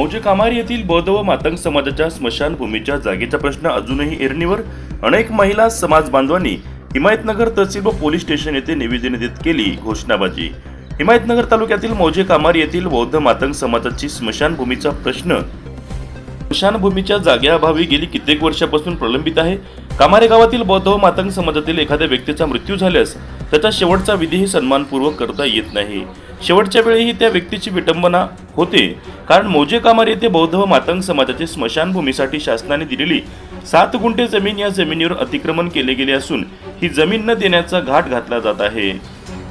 मौजे कामारी येथील बौद्ध व मातंग समाजाच्या स्मशानभूमीच्या जागेचा प्रश्न अजूनही ऐरणीवर. अनेक महिला समाज बांधवांनी हिमायतनगर तहसील व पोलीस स्टेशन येथे निवेदन देत केली घोषणाबाजी. हिमायतनगर तालुक्यातील मौजे कामारी येथील बौद्ध मातंग समाजाची स्मशानभूमीचा प्रश्न स्मशानभूमीच्या जागेअभावी गेली कित्येक वर्षापासून प्रलंबित आहे. कामारे गावातील बौद्ध व मातंग समाजातील एखाद्या व्यक्तीचा मृत्यू झाल्यास त्याचा शेवटचा विधीही सन्मानपूर्वक करता येत नाही. शेवटच्या वेळीही त्या व्यक्तीची विटंबना होते, कारण मौजे कामारी येथे बौद्ध व मातंग समाजाची स्मशानभूमीसाठी शासनाने दिलेली 7 गुंठे जमीन या जमिनीवर अतिक्रमण केले गेले असून ही जमीन न देण्याचा घाट घातला जात आहे.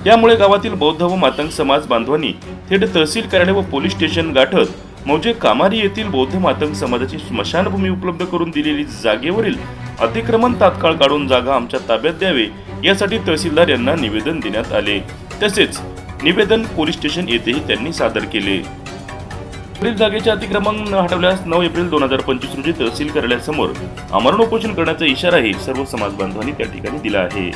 त्यामुळे गावातील बौद्ध व मातंग समाज बांधवांनी थेट तहसील कार्यालय व पोलीस स्टेशन गाठत मौजे कामारी येथील बौद्ध मातंग समाजाची स्मशानभूमी उपलब्ध करून दिलेली जागेवरील अतिक्रमण तात्काळ काढून जागा आमच्या ताब्यात द्यावे यासाठी तहसीलदार यांना निवेदन देण्यात आले. तसेच निवेदन पोलीस स्टेशन येथेही त्यांनी सादर केले. पुढील जागेचे अतिक्रमण न हटवल्यास 9 एप्रिल 2025 रोजी तहसील कार्यालयासमोर आमरण उपोषण करण्याचा इशाराही सर्व समाज बांधवांनी त्या ठिकाणी दिला आहे.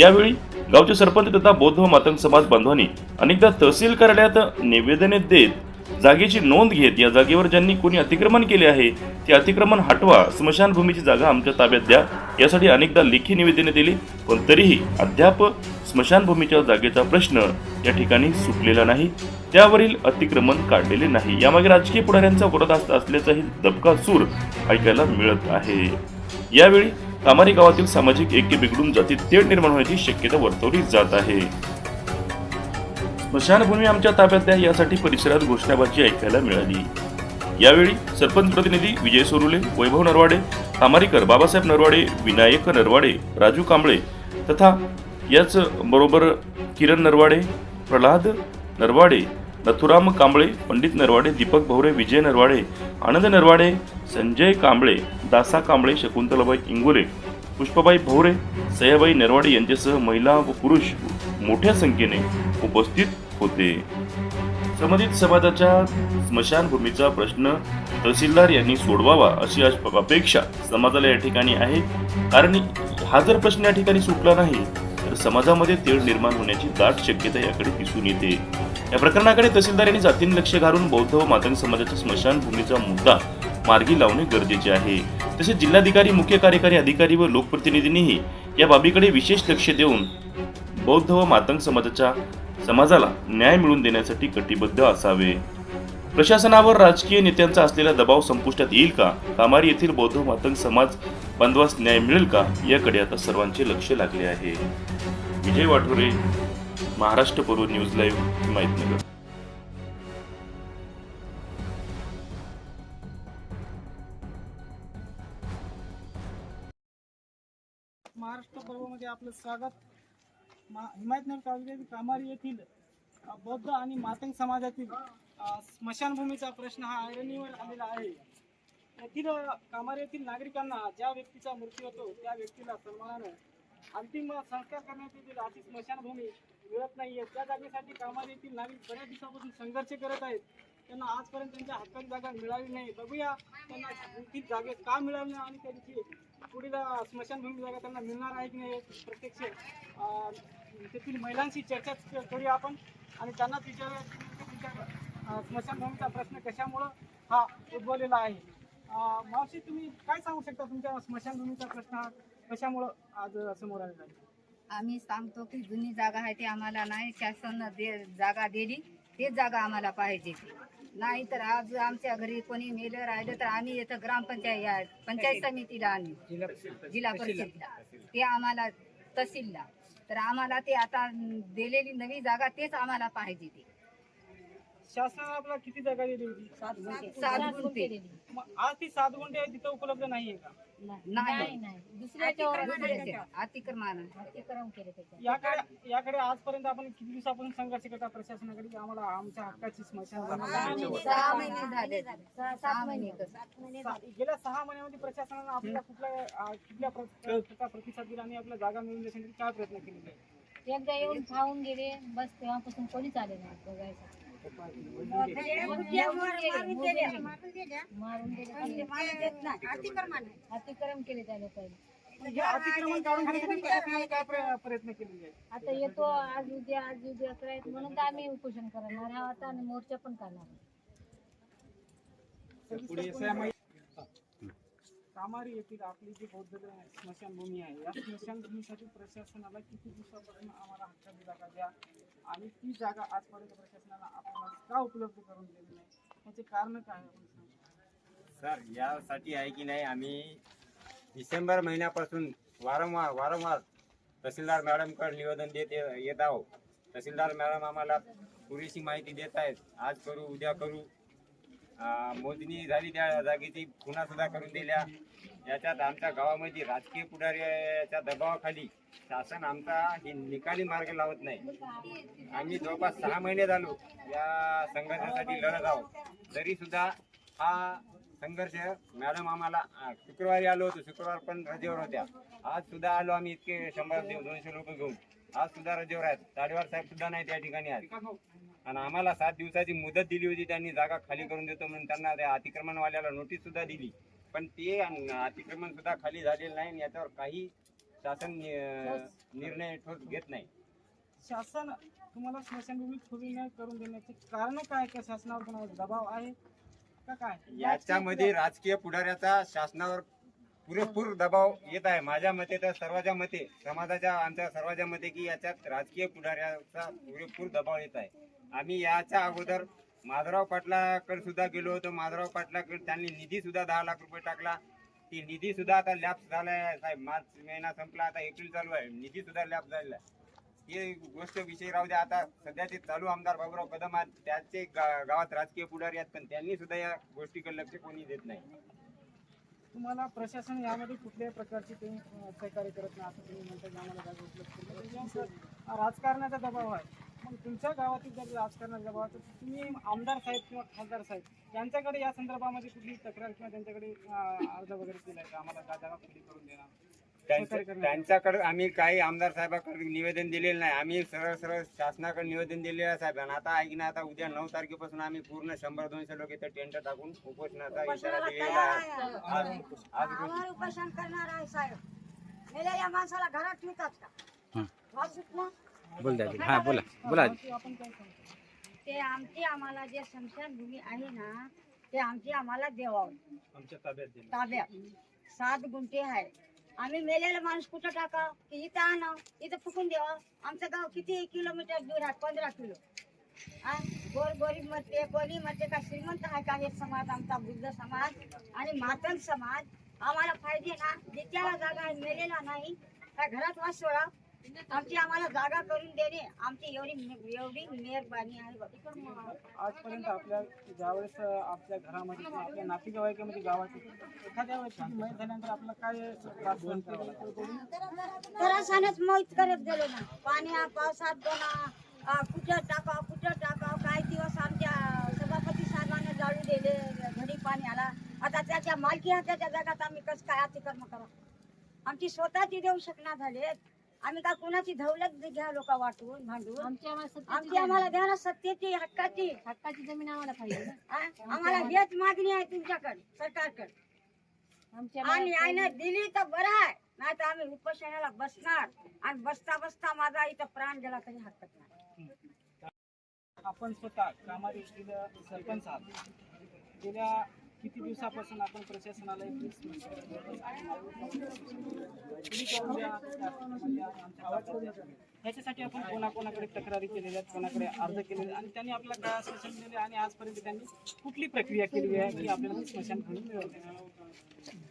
यावेळी गावचे सरपंच तथा बौद्ध व मातंग समाज बांधवांनी अनेकदा तहसील कार्यालयात निवेदने देत जागेची नोंद घेत या जागेवर ज्यांनी कोणी अतिक्रमण केले आहे ते अतिक्रमण हटवा, स्मशानभूमीची जागा आमच्या ताब्यात द्या यासाठी अनेकदा लेखी निवेदने दिली, पण तरीही अद्याप स्मशानभूमीच्या जागेचा प्रश्न या ठिकाणी सुटलेला नाही, त्यावरील अतिक्रमण काढलेले नाही. यामागे राजकीय पुढाऱ्यांचा वरदहस्त असल्याचाही दबका सूर ऐकायला मिळत आहे. यावेळी कामारी गावातील सामाजिक ऐक्य बिघडून जातीत तेढ निर्माण होण्याची शक्यता वर्तवली जात आहे. स्मशानभूमी आमच्या ताब्यात द्या यासाठी परिसरात घोषणाबाजी ऐकायला मिळाली. यावेळी सरपंच प्रतिनिधी विजय सोरुले, वैभव नरवाडे, कामारीकर, बाबासाहेब नरवाडे, विनायक नरवाडे, राजू कांबळे तथा याच बरोबर किरण नरवाडे, प्रल्हाद नरवाडे, नथुराम कांबळे, पंडित नरवाडे, दीपक भवरे, विजय नरवाडे, आनंद नरवाडे, संजय कांबळे, दासा कांबळे, शकुंतलाबाई इंगोले, पुष्पाबाई भवरे, सयाबाई नरवाडे यांच्यासह महिला व पुरुष मोठ्या संख्येने उपस्थित होते. संबंधित समाजाच्या स्मशानभूमीचा प्रश्न तहसीलदार यांनी सोडवावा अशी अपेक्षा समाजाला या ठिकाणी आहे, कारण हा जर प्रश्न या ठिकाणी सुटला नाही तर समाजामध्ये तेढ निर्माण होण्याची दाट शक्यता याकडे दिसून येते. या प्रकरणाकडे तहसीलदार यांनी जातीने लक्ष घालून बौद्ध व मातंग समाजाच्या स्मशानभूमीचा मुद्दा मार्गी लावणे गरजेचे आहे. तसेच जिल्हाधिकारी, मुख्य कार्यकारी अधिकारी व लोकप्रतिनिधींनीही या बाबीकडे विशेष लक्ष देऊन बौद्ध व मातंग समाजाला न्याय मिळवून देण्यासाठी कटिबद्ध असावे. प्रशासनावर राजकीय नेत्यांचा असलेला दबाव संपुष्टात येईल का? कामारी येथील बौद्ध मातंग समाज बांधवास न्याय मिळेल का? याकडे आता सर्वांचे लक्ष लागले आहे. विजय वाठोरे, महाराष्ट्र पर्व न्यूज लाईव्ह, हिमायतनगर. महाराष्ट्र पर्वमध्ये आपलं स्वागत. हिमायतनगर तालुक्यातील कामारी येथील बौद्ध आणि मातंग समाजातील स्मशानभूमीचा प्रश्न हा ऐरणीवर आलेला आहे. येथील कामारी येथील नागरिकांना ज्या व्यक्तीचा मृत्यू होतो त्या व्यक्तीला सन्मानाने अंतिम संस्कार करण्यात येतील अशी स्मशानभूमी मिळत नाहीये. त्या जागेसाठी कामारी येथील नागरिक बऱ्याच दिवसापासून संघर्ष करत आहेत. त्यांना आजपर्यंत त्यांच्या हक्काची जागा मिळाली नाही. बघूया त्यांना येथील जागे का मिळाली नाही आणि त्यांची पुढील स्मशानभूमी जागा त्यांना मिळणार आहे की नाही. प्रत्यक्ष तेथील महिलांशी चर्चा करूया आपण आणि त्यांना तुमच्या स्मशानभूमीचा प्रश्न कशामुळं हा उद्भवलेला आहे. मावशी, तुम्ही काय सांगू शकता तुमच्या स्मशानभूमीचा प्रश्न हा कशामुळं आज समोर आलेला आहे? आम्ही सांगतो की जुनी जागा आहे ती आम्हाला नाही, शासन जागा दिली तेच जागा आम्हाला पाहिजे. नाही तर आज आमच्या घरी कोणी मेलं राहिलं तर आम्ही येतं पंचायत समितीला आणि जिल्हा परिषदला, ते आम्हाला तहसीलला, तर आम्हाला ते आता दिलेली नवी जागा तेच आम्हाला पाहिजे. ते शासनाने आपल्याला किती जागा दिली होती? 7 गुंठे. आज ती 7 गुंठे तिथं उपलब्ध नाहीये का? नाही, अतिक्रमण केले. याकडे आजपर्यंत आपण किती दिवसापासून संघर्ष करता प्रशासनाकडे की आम्हाला आमच्या हक्काची स्मशानभूमी? 6 महिने झाले. 7 महिने. गेल्या 6 महिन्यामध्ये प्रशासनाने आपल्याला कुठल्या प्रतिसाद दिला आणि आपल्याला जागा मिळवून देण्यासाठी काय प्रयत्न केले? एकदा येऊन खाऊन गेले, बस तेव्हापासून कोणीच आले नाही बघायचं. अतिक्रम केले त्या लोकांनी. अतिक्रमण काढून घेण्यासाठी काय प्रयत्न केले? आता येतो आज उद्या करायचं म्हणून तर आम्ही उपोषण करणार आहोत आणि मोर्चा पण करणार. सविस्तर कामारी येथील आपली जी बौद्ध स्मशानभूमी आहे, या स्मशानभूमीसाठी प्रशासनाला किती दिवसापासून आम्हाला हक्काची जागा द्या आणि ती जागा आजपर्यंत प्रशासनाला आपल्याला का उपलब्ध करून दिली नाही, याचे कारण काय आहे? आपण सांगा. सर, यासाठी आहे की नाही, आम्ही डिसेंबर महिन्यापासून वारंवार तहसीलदार मॅडमकडे निवेदन देत येत आहोत. तहसीलदार मॅडम आम्हाला पुरेशी माहिती देत आहेत. आज करू, उद्या करू. मोजणी झाली त्या जागेची, पुन्हा सुद्धा करून दिल्या. याच्यात आमच्या गावामध्ये राजकीय पुढाऱ्याच्या दबावाखाली शासन आमचा हे निकाली मार्ग लावत नाही. आम्ही जवळपास 6 महिने झालो या संघर्षासाठी लढत आहोत. तरी सुद्धा हा संघर्ष, मॅडम आम्हाला शुक्रवारी आलो होतो, शुक्रवार पण रजेवर होत्या. आज सुद्धा आलो आम्ही, इतके 100-200 लोक घेऊन. आज सुद्धा रजेवर आहेत. ताडेवार साहेब सुद्धा नाही त्या ठिकाणी आज. आणि आम्हाला 7 दिवसाची मुदत दिली होती, त्यांनी जागा खाली करून देतो म्हणून. त्यांना त्या अतिक्रमणवाल्याला नोटीस सुद्धा दिली, पण ते अतिक्रमण सुद्धा खाली झालेलं नाही. याच्यावर काही शासन निर्णय ठोस घेत नाही. शासन तुम्हाला स्मशानभूमी खुली न करून देण्याचे कारण काय? का शासनावर कोणावर दबाव आहे का काय? याच्यामध्ये राजकीय पुढाऱ्याचा शासनावर पुरेपूर दबाव येत आहे. माझ्या मते तर सर्वांच्या मते, समाजाच्या आमच्या सर्वांच्या मते, की याच्यात राजकीय पुढाऱ्याचा पुरेपूर दबाव येत आहे. आम्ही याच्या अगोदर माधवराव पाटलाकडे सुद्धा गेलो होतो. माधवराव पाटलाकडे त्यांनी निधी सुद्धा 10 लाख रुपये टाकला. ती निधी सुद्धा आता लॅप्स झालाय साहेब. मार्च महिना संपला, आता एप्रिल चालू आहे, निधी सुद्धा लॅप्स झालेला आहे. ही गोष्ट विषय राहू द्या. आता सध्याचे चालू आमदार बाबूराव कदम आहेत, त्याचे गावात राजकीय पुढारी आहेत, पण त्यांनी सुद्धा या गोष्टीकडे लक्ष कोणी देत नाही. तुम्हाला प्रशासन यामध्ये कुठल्याही प्रकारची तुम्ही सहकार्य करत नाही असं तुम्ही म्हणता, की आम्हाला जागा उपलब्ध करून. राजकारणाचा दबाव आहे. मग तुमच्या गावातील जर राजकारणाचा दबाव तर तुम्ही आमदार साहेब किंवा खासदार साहेब यांच्याकडे या संदर्भामध्ये कुठली तक्रार किंवा त्यांच्याकडे अर्ज वगैरे केलाय का, आम्हाला जागा खुली करून देणार? त्यांच्याकडे आम्ही काही आमदार साहेबांकडे निवेदन दिलेलं नाही. आम्ही सरळ शासनाकडे निवेदन दिलेलं आहे साहेब. आणि आता ऐक ना, आता उद्या 9 तारखेपासून आम्ही पूर्ण 100-200 लोक इथं टेंट टाकून उपोषणाचा इशारा दिलेला आहे. आम्हाला उपोषण करणार आहे साहेब. मेलेल्या माणसाला घरात ठेवतात का? वाचूत ना. आपण काय सांगतो? ते आमची आम्हाला जे स्मशानभूमी आहे ना, ते आमची आम्हाला देवावं आमच्या ताब्यात ताब्यात. 7 गुंठे आहे. आम्ही मेलेला माणूस कुठं टाका, की इथं आणा, इथं फुकून द्यावा. आमचं गाव किती किलोमीटर दूर आहे? 15 किलो. गरीब मरते, कोणी मरते, का श्रीमंत आहे का? हे समाज आमचा बुद्ध समाज आणि मातंग समाज आम्हाला पाहिजे ना. जित्याला जागा आहे, मेलेला नाही, त्या घरात वासोळा. आमची आम्हाला जागा करून देणे आमची एवढी मेहरबानी आहे. आजपर्यंत आपल्या ज्यावेळेस आपल्या घरामध्ये किंवा आपल्या नातेवाईकामध्ये गावात एखाद्या व्यक्तीची मयत झाल्यानंतर आपल्याला काय त्रास सहन करावा लागतो? त्रासानेच मोहित करत गेलो ना. पाण्या पावसात दोना कुठं टाकाव. काही दिवस आमच्या सभापती साहेबांना जाळू दिले घडी पाण्याला. आता त्याच्या मालकी हाताच्या जागात आम्ही कसं काय अतिक्रमण करा? आमची स्वतःची देऊ शकणार झाले. आम्ही का कुणाची धवलत घ्या लोक वाटून भांडून? आमची आम्हाला द्या ना सत्तेची, हक्काची जमीन आम्हाला पाहिजे. आम्हाला हेच मागणी आहे तुमच्याकडे, सरकारकडे. आणि आईने दिली तर बरं आहे, नाही तर आम्ही उपोषणाला बसणार. आणि बसता बसता माझा इथं प्राण गेला तरी हरकत नाही. आपण स्वतः कामारी येथील सरपंच आहात. गेल्या किती दिवसापासून आपण प्रशासनाला ह्याच्यासाठी आपण कोणाकोणाकडे तक्रारी केलेल्या आहेत, कोणाकडे अर्ज केलेले आणि त्यांनी आपल्याला काय आश्वासन दिले आणि आजपर्यंत त्यांनी कुठली प्रक्रिया केली आहे की आपल्याला स्मशानभूमी मिळवली?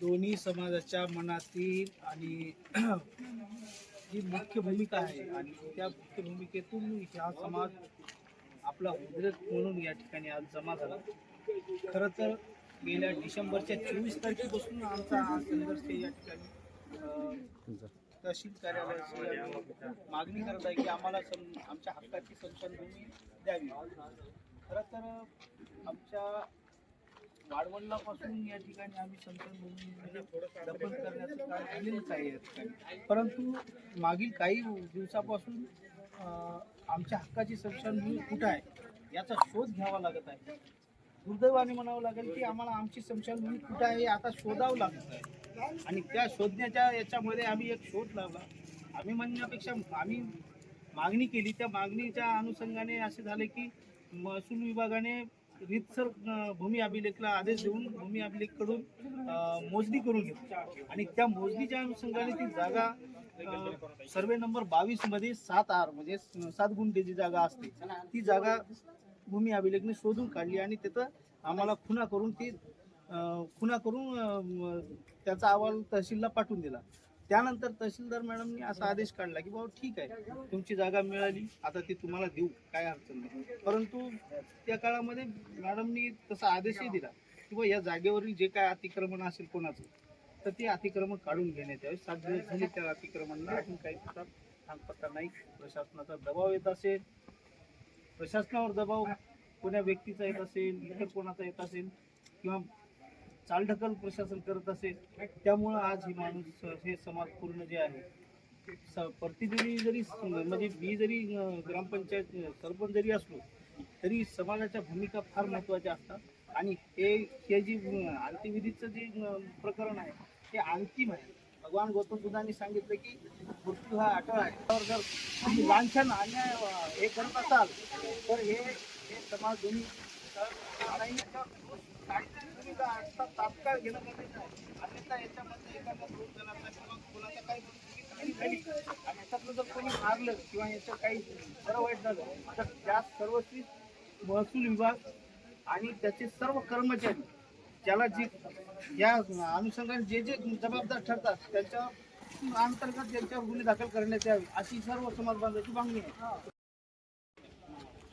दोन्ही समाजाच्या मनातील आणि जी मुख्य भूमिका आहे आणि त्या मुख्य भूमिकेतून हा समाज आपला उद्रेक म्हणून या ठिकाणी आज जमा झाला. खरं तर गेल्या डिसेंबरच्या 24 तारखेपासून आमचा हा संघर्ष या ठिकाणी तहसील कार्यालयाची मागणी करत आहे की आम्हाला आमच्या हक्काची स्मशानभूमी द्यावी. खरं तर आमच्या वाडवडिलापासून या ठिकाणी आम्ही स्मशानभूमीमध्ये दफन करण्याचं कार्य झालेलंच आहे या ठिकाणी. परंतु मागील काही दिवसापासून आमच्या हक्काची स्मशानभूमी कुठं आहे याचा शोध घ्यावा लागत आहे. दुर्दैवाने म्हणावं लागेल की आम्हाला आमची स्मशानभूमी कुठं आहे आता शोधावं लागत आहे. आणि त्या शोधण्याच्या याच्यामध्ये आम्ही एक शोध लावला. आम्ही म्हणण्यापेक्षा आम्ही मागणी केली. त्या मागणीच्या अनुषंगाने असे झाले की महसूल विभागाने रीतसर भूमी अभिलेखला आदेश देऊन भूमी अभिलेखकडून मोजणी करून घेतो आणि त्या मोजणीच्या अनुषंगाने ती जागा सर्वे नंबर 22 मध्ये 7R म्हणजे 7 गुंठे जी जागा असते ती जागा भूमी अभिलेखने शोधून काढली आणि तिथं आम्हाला खुणा करून त्याचा अहवाल तहसीलला पाठवून दिला. त्यानंतर तहसीलदार मॅडमनी असा आदेश काढला की बाबा ठीक आहे तुमची जागा मिळाली आता ती तुम्हाला देऊ काय अडचण नाही. परंतु त्या काळामध्ये मॅडमनी तसा आदेशही दिला की बाबा या जागेवरील जे काय अतिक्रमण असेल कोणाचं तर ते अतिक्रमण काढून घेण्यात यावे. 7 दिवस झाले त्या अतिक्रमणाला अजून काही सांगपत्ता नाही. प्रशासनाचा दबाव येत असेल, प्रशासनावर दबाव कोण्या व्यक्तीचा येत असेल, इतर कोणाचा येत असेल किंवा चालढकल प्रशासन करत असेल त्यामुळं आज हे समाज पूर्ण जे आहे प्रतिनिधी जरी म्हणजे मी जरी ग्रामपंचायत सरपंच जरी असलो तरी समाजाच्या भूमिका फार महत्त्वाच्या असतात आणि हे जी अंत्यविधीचं जे प्रकरण आहे ते अंतिम आहे. भगवान गौतम बुद्धांनी सांगितलं की मृत्यू हा अटळ आहे. त्यावर जर तुम्ही लांछन अन्याय हे करत असाल तर हे समाज दोन्ही तात्काळ घेणं गरजेचं आहे. अन्यथा याच्यामध्ये एखाद्या 2 जणांचा किंवा कोणाचा काही परिस्थिती झाली आणि याच्यातलं जर कोणी मारलं किंवा याचं काही बरं वाईट झालं तर त्या सर्वस्वी महसूल विभाग आणि त्याचे सर्व कर्मचारी ज्याला जे या अनुषंगाने जे जबाबदार ठरतात त्यांच्या अंतर्गत त्यांच्यावर गुन्हे दाखल करण्यात यावे अशी सर्व समाज बांधवांची मागणी आहे.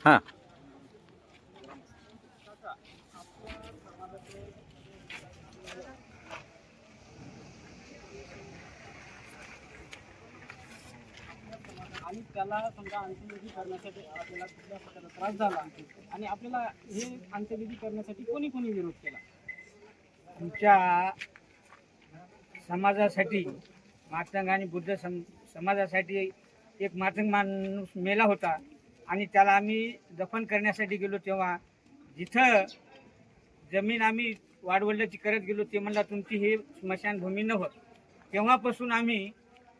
हां आणि त्याला समजा अंत्यविधी करण्यासाठी आपल्याला कुठल्या प्रकारचा त्रास झाला आणि आपल्याला हे अंत्यविधी करण्यासाठी कोणी कोणी विरोध केला? आमच्या समाजासाठी मातंग आणि बुद्ध समाजासाठी एक मातंग माणूस मेला होता आणि त्याला आम्ही दफन करण्यासाठी गेलो तेव्हा जिथं जमीन आम्ही वाडवडिलाची करत गेलो ते म्हणला तुमची ही स्मशानभूमी नव्हत. तेव्हापासून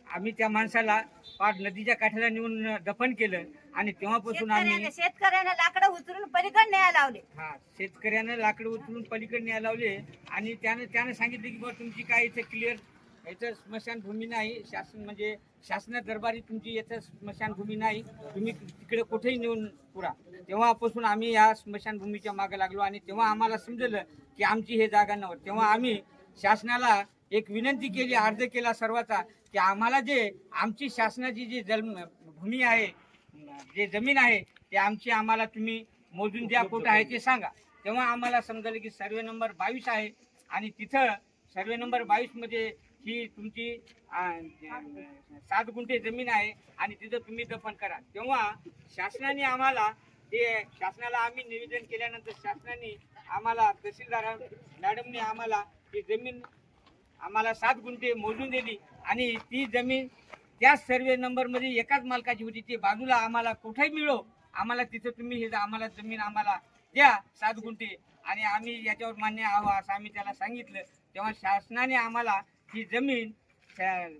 आम्ही त्या माणसाला पार नदीच्या काठाला नेऊन दफन केलं आणि तेव्हापासून आम्ही शेतकऱ्याने लाकडं उचलून पलीकडे न्यायला लावले. शेतकऱ्यानं लाकडं उचलून पलीकडे न्यायला लावले आणि त्यानं सांगितलं की बाबा तुमची काय इथं क्लिअर याचं स्मशानभूमी नाही. शासन दरबारी तुमची याचं स्मशानभूमी नाही, तुम्ही तिकडे कुठेही नेऊन पुरा. तेव्हापासून आम्ही या स्मशानभूमीच्या मागे लागलो आणि तेव्हा आम्हाला समजलं की आमची हे जागा नव्हती. तेव्हा आम्ही शासनाला एक विनंती केली, अर्ज केला सर्वांचा की आम्हाला जे आमची शासनाची जी भूमी आहे जे जमीन आहे ते आम्हाला तुम्ही मोजून द्या कुठं आहे ते सांगा. तेव्हा आम्हाला समजलं की सर्वे नंबर 22 आहे आणि तिथं सर्वे नंबर 22 मध्ये ही तुमची 7 गुंठे जमीन आहे आणि तिथं तुम्ही दफन करा. तेव्हा शासनाला आम्ही निवेदन केल्यानंतर शासनाने आम्हाला तहसीलदार मॅडमने आम्हाला ही जमीन आम्हाला 7 गुंठे मोजून दिली आणि ती जमीन त्याच सर्वे नंबरमध्ये एकाच मालकाची होती. ती बाजूला आम्हाला कुठेही मिळो आम्हाला तिथं तुम्ही हे आम्हाला जमीन आम्हाला द्या 7 गुंठे आणि आम्ही याच्यावर मान्य आहोत असं आम्ही त्याला सांगितलं. तेव्हा शासनाने आम्हाला ही जमीन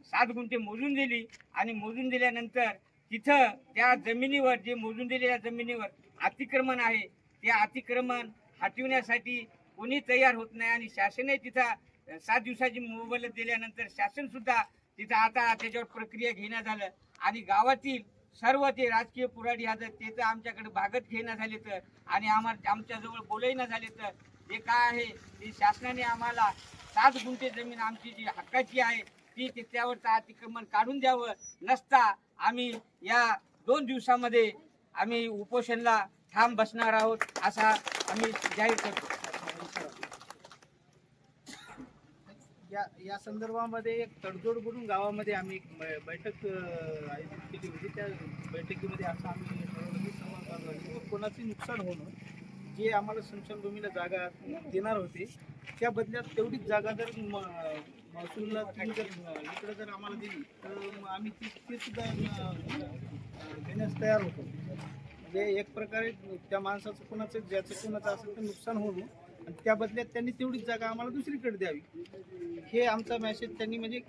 7 गुंठे मोजून दिली आणि मोजून दिल्यानंतर तिथं त्या जमिनीवर जे मोजून दिलेल्या जमिनीवर अतिक्रमण आहे ते अतिक्रमण हटविण्यासाठी कोणी तयार होत नाही आणि शासनही तिथं 7 दिवसाची मोबदल्यात दिल्यानंतर शासन सुद्धा तिथं आता त्याच्यावर प्रक्रिया घेण्यात आलं आणि गावातील सर्व ते राजकीय पुढारी आहेत ते तर आमच्याकडे भागत घेणं झाले तर आणि आमच्याजवळ बोलही न झाले तर जे काय आहे ते शासनाने आम्हाला 7 गुंठे जमीन आमची जी हक्काची आहे ती त्यावरचं अतिक्रमण काढून द्यावं. नसता आम्ही या 2 दिवसामध्ये आम्ही उपोषणला ठाम बसणार आहोत असा आम्ही जाहीर करतो. या संदर्भामध्ये एक तडजोड करून गावामध्ये आम्ही एक बैठक आयोजित केली होती. त्या बैठकीमध्ये असं आम्ही ठरवलं की समाज बांधवांनी कोणाचे नुकसान होणं जे आम्हाला स्मशानभूमीला जागा देणार होते त्या बदल्यात तेवढीच जागा जर महसूलला इकडे जर आम्हाला दिली तर आम्ही ते सुद्धा देण्यास तयार होतो. म्हणजे एक प्रकारे त्या माणसाचं कोणाचं असेल तर नुकसान होणं आणि त्या बदल्यात त्यांनी तेवढीच जागा आम्हाला दुसरीकडे द्यावी हे आमचा मेसेज त्यांनी म्हणजे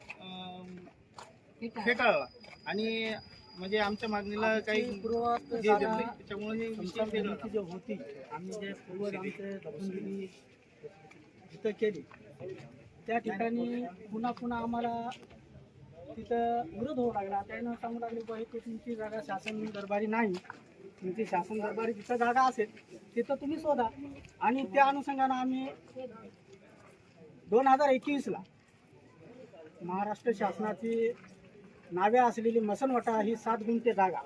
फेटाळला आणि म्हणजे आमच्या मागणीला काही पूर्वात जे जागा जमले त्याच्यामुळे हे विषय वेगळा स्मशानभूमीची जी होती आम्ही जे पूर्वज आमचे दफनगिरी तिथं केली त्या ठिकाणी पुन्हा पुन्हा आम्हाला तिथं विरोध होऊ लागला. त्यानं सांगू लागले बा हे तुमची जागा शासन दरबारी नाही, तुमची शासन दरबारी जिथं जागा असेल तिथं तुम्ही शोधा. आणि त्या अनुषंगानं आम्ही 2021ला महाराष्ट्र शासनाची नावे असलेली मसनवटा ही 7 गुंठे जागा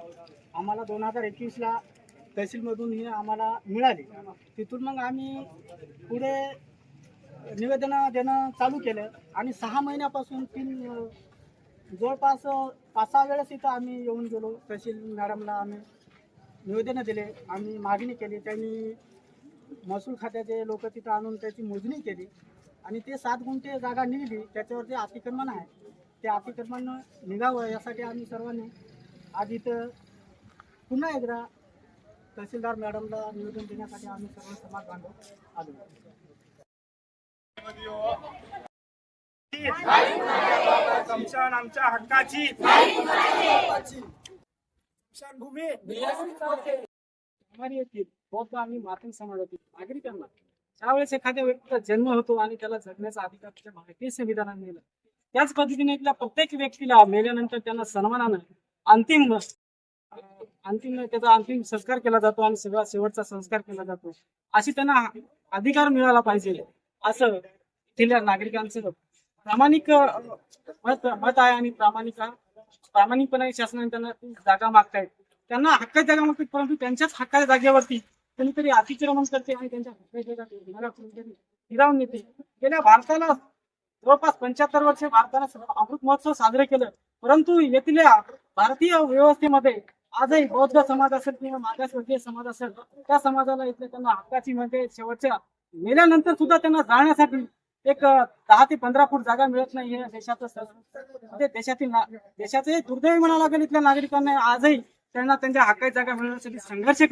आम्हाला 2021ला तहसीलमधून ही आम्हाला मिळाली. तिथून मग आम्ही पुढे निवेदनं देणं चालू केलं आणि 6 महिन्यापासून जवळपास 5-6 वेळेस इथं आम्ही येऊन गेलो. तहसील मॅडमला आम्ही निवेदनं दिले, आम्ही मागणी केली. त्यांनी महसूल खात्याचे लोक तिथं आणून त्याची मोजणी केली आणि ते 7 गुंठे जागा निघली. त्याच्यावर जे अतिक्रमण आहे ते अतिक्रमण निघावं यासाठी आम्ही सर्वांनी आज इथं पुन्हा एकदा तहसीलदार मॅडमला निवेदन देण्यासाठी आम्ही सर्व समाज बांधव आलो. स्मशान आमच्या हक्काची भूमी येथील बौद्ध आणि मातंग समाजातील नागरिकांना ज्यावेळेस एखाद्या व्यक्तीचा जन्म होतो आणि त्याला जगण्याचा अधिकार त्याच्या भारतीय संविधानाने दिला, त्याच पद्धतीने इथल्या प्रत्येक व्यक्तीला मेल्यानंतर त्यांना सन्मानानं अंतिम त्याचा अंतिम संस्कार केला जातो आणि सगळा शेवटचा संस्कार केला जातो. अशी त्यांना अधिकार मिळाला पाहिजे असं इथल्या नागरिकांचं प्रामाणिक मत आहे आणि प्रामाणिकपणे शासनाने त्यांना ती जागा मागतायत. त्यांना हक्काची जागा मागतात, परंतु त्यांच्याच हक्काच्या जागेवरती कोणीतरी अतिक्रमण करते आणि त्यांच्या हक्काच्या जागा कोणीतरी हिरावून नेते. गेल्या भारताला जवळपास 75 वर्ष भारताने अमृत महोत्सव साजरे केलं, परंतु येथील भारतीय व्यवस्थेमध्ये आजही बौद्ध समाज असेल किंवा मागासवर्गीय समाज असेल त्या समाजाला इथल्या त्यांना हक्काची म्हणजे शेवटच्या मेल्यानंतर सुद्धा त्यांना जाण्यासाठी एक 10 ते 15 फूट जागा मिळत नाही. हे देशाचे दुर्दैव म्हणावं लागेल. इथल्या नागरिकांना आजही त्यांना त्यांच्या हक्काची जागा मिळवण्यासाठी संघर्ष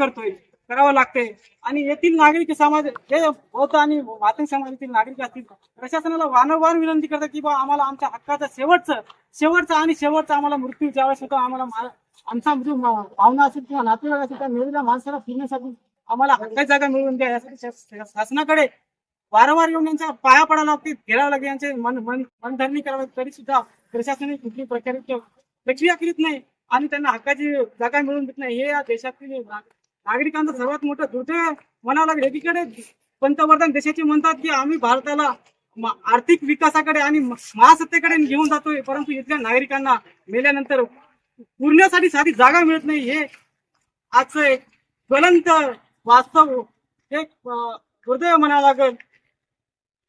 करावं लागते. आणि येथील नागरिक समाज जे बौद्ध आणि मातंग समाजातील नागरिक असतील प्रशासनाला वारंवार विनंती करतात की बा आम्हाला आमच्या हक्काचा शेवटचा आम्हाला मृत्यू ज्यावेळेस होतो, आम्हाला आमचा मृत्यू पाहुणा असेल किंवा नातेवाईक असेल त्या मेलेल्या माणसाला फिरण्यासाठी आम्हाला हक्काची जागा मिळवून द्या यासाठी शासनाकडे वारंवार येऊन यांच्या पाया पडायला लागते, घेरावं लागते, यांचे मनधरणी करावी, तरी सुद्धा प्रशासनाने कुठली प्रक्रिया करीत नाही आणि त्यांना हक्काची जागा मिळवून देत नाही. हे या देशातील नागरिकांचं सर्वात मोठं दुर्दैव म्हणावं लागेल. एकीकडे पंतप्रधान देशाचे म्हणतात की आम्ही भारताला आर्थिक विकासाकडे आणि महासत्तेकडे घेऊन जातोय, परंतु इथल्या नागरिकांना मेल्यानंतर पुरण्यासाठी साधी जागा मिळत नाही. हे आजचं एक ज्वलंत वास्तव एक दुर्दैव म्हणावं लागेल.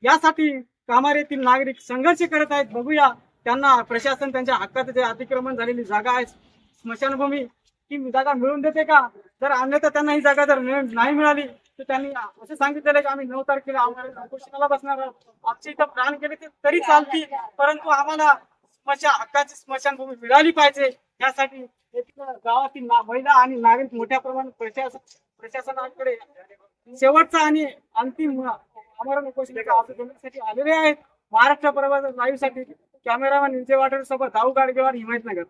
यासाठी कामार येथील नागरिक संघर्ष करत आहेत. बघूया त्यांना प्रशासन त्यांच्या हक्काचं जे अतिक्रमण झालेली जागा आहे स्मशानभूमी ती जागा मिळवून देते का. जर अन्यथा त्यांना ही जागा जर नाही मिळाली तर त्यांनी असं सांगितलेलं की आम्ही 9 तारखेला आम्हाला उपोषणाला बसणार आहोत. आमची इथं प्राण केले तरी चालतील, परंतु आम्हाला हक्काची स्मशानभूमी मिळाली पाहिजे. यासाठी गावातील महिला आणि नागरिक मोठ्या प्रमाणात प्रशासनाकडे शेवटचा आणि अंतिम आमरण उपोषणासाठी आलेले आहेत. महाराष्ट्र पर्वत लाईव्ह साठी कॅमेरामॅन विजय वाटेर सोबत दाऊ गाडगेवार, हिमायतनगर.